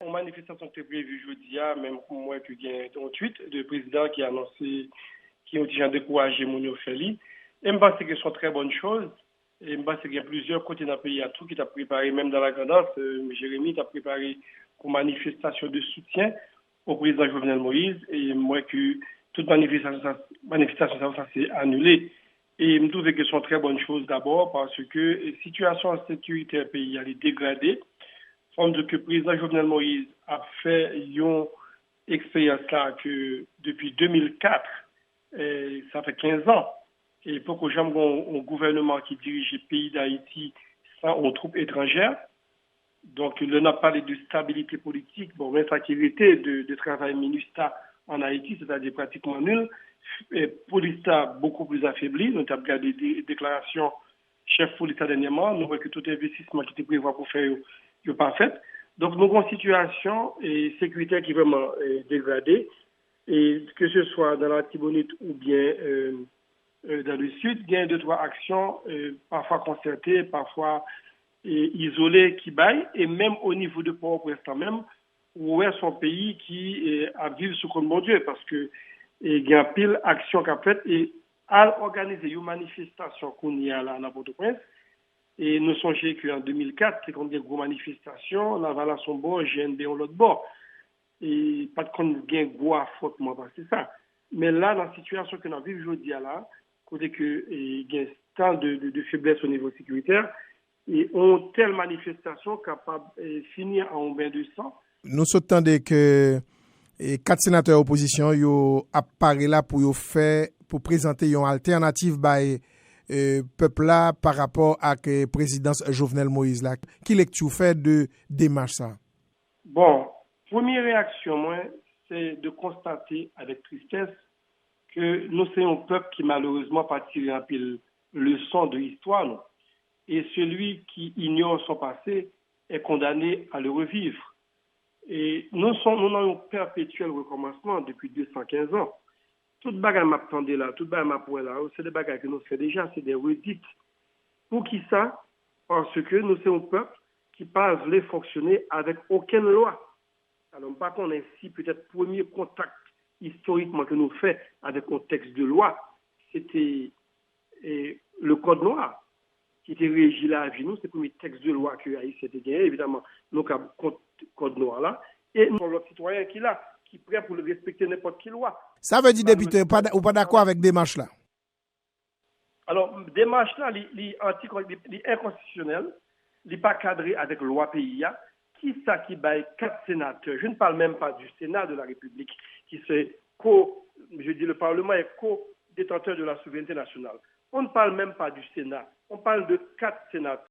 Une manifestation qui est prévue jeudi, même pour moi, qu'il y a un tweet du président qui a annoncé qui ont déjà découragé Mounio Feli. Et je pense que ce sont très bonnes choses. Et je pense qu'il y a plusieurs côtés dans le pays, tout qui t'a préparé, même dans la grandance, Jérémy t'a préparé pour manifestation de soutien au président Jovenel Moïse. Et moi, que toute manifestation ça s'est annulée. Et je trouve que ce sont très bonnes choses d'abord parce que la situation sécuritaire pays elle est dégradée. Forme de que le président Jovenel Moïse a fait une expérience là que depuis 2004, ça fait 15 ans. Et pour que j'aime un gouvernement qui dirige le pays d'Haïti sans aux troupes étrangères. Donc, il n'a pas parlé de stabilité politique, bon, mais ça qui était de travail MINUSTA en Haïti, c'est-à-dire pratiquement nul. Et Polista beaucoup plus affaibli. Nous avons regardé des déclarations chef Polista dernièrement. Nous voyons que tout investissement qui était prévu pour faire n'est pas fait. Donc, nous avons une situation sécuritaire qui est vraiment dégradée. Et que ce soit dans la Tibonite ou bien dans le sud, il y a deux, trois actions, parfois concertées, parfois isolées qui baillent, et même au niveau de Port-au-Prince même, où est son pays qui a vécu sous compte mon Dieu, parce que il y a pile action qu'a fait et à organiser une manifestation qu'on y a là à Port-au-Prince. Et nous songez qu'en 2004, c'est qu'on a des grosses manifestations, la Vala son bord, GNB on l'autre bord. Et pas de qu'on gagne gros affrontement, c'est ça. Mais là, dans la situation que nous vivons aujourd'hui, là, côté que il y a tant de faiblesse au niveau sécuritaire, et ont telle manifestation capable de finir en bain de sang. Nous s'attendons que quatre sénateurs opposition yo apparaît là pour présenter une alternative by peuple là par rapport à la présidence Jovenel Moïse là. Qui lecture fait de démarche ça? Bon, première réaction moi, c'est de constater avec tristesse que nous sommes un peuple qui malheureusement pas tiré un peu leçon de l'histoire. Non? Et celui qui ignore son passé est condamné à le revivre. Et nous avons un perpétuel recommencement depuis 215 ans. Toute bagarre m'attendait là, toute bagarre m'appouait là, c'est des bagarres que nous faisons déjà, c'est des redites. Pour qui ça? Parce que nous sommes un peuple qui pas voulu fonctionner avec aucune loi. Alors, pas qu'on ait si peut-être premier contact historiquement que nous fait avec un texte de loi, c'était le Code noir qui était régi là avec nous, c'est le premier texte de loi que Haïti était gagné, évidemment, nous avons Code noir là, et nous avons l'autre citoyen qui est là, qui est prêt pour le respecter n'importe quelle loi. Ça veut dire, député, ou pas d'accord avec démarche là? Alors, démarche là, il est inconstitutionnel, il n'est pas cadré avec la loi pays. Qui ça qui baille 4 sénateurs? Je ne parle même pas du Sénat de la République, qui c'est le Parlement est co-détenteur de la souveraineté nationale. On ne parle même pas du Sénat. On parle de 4 sénateurs.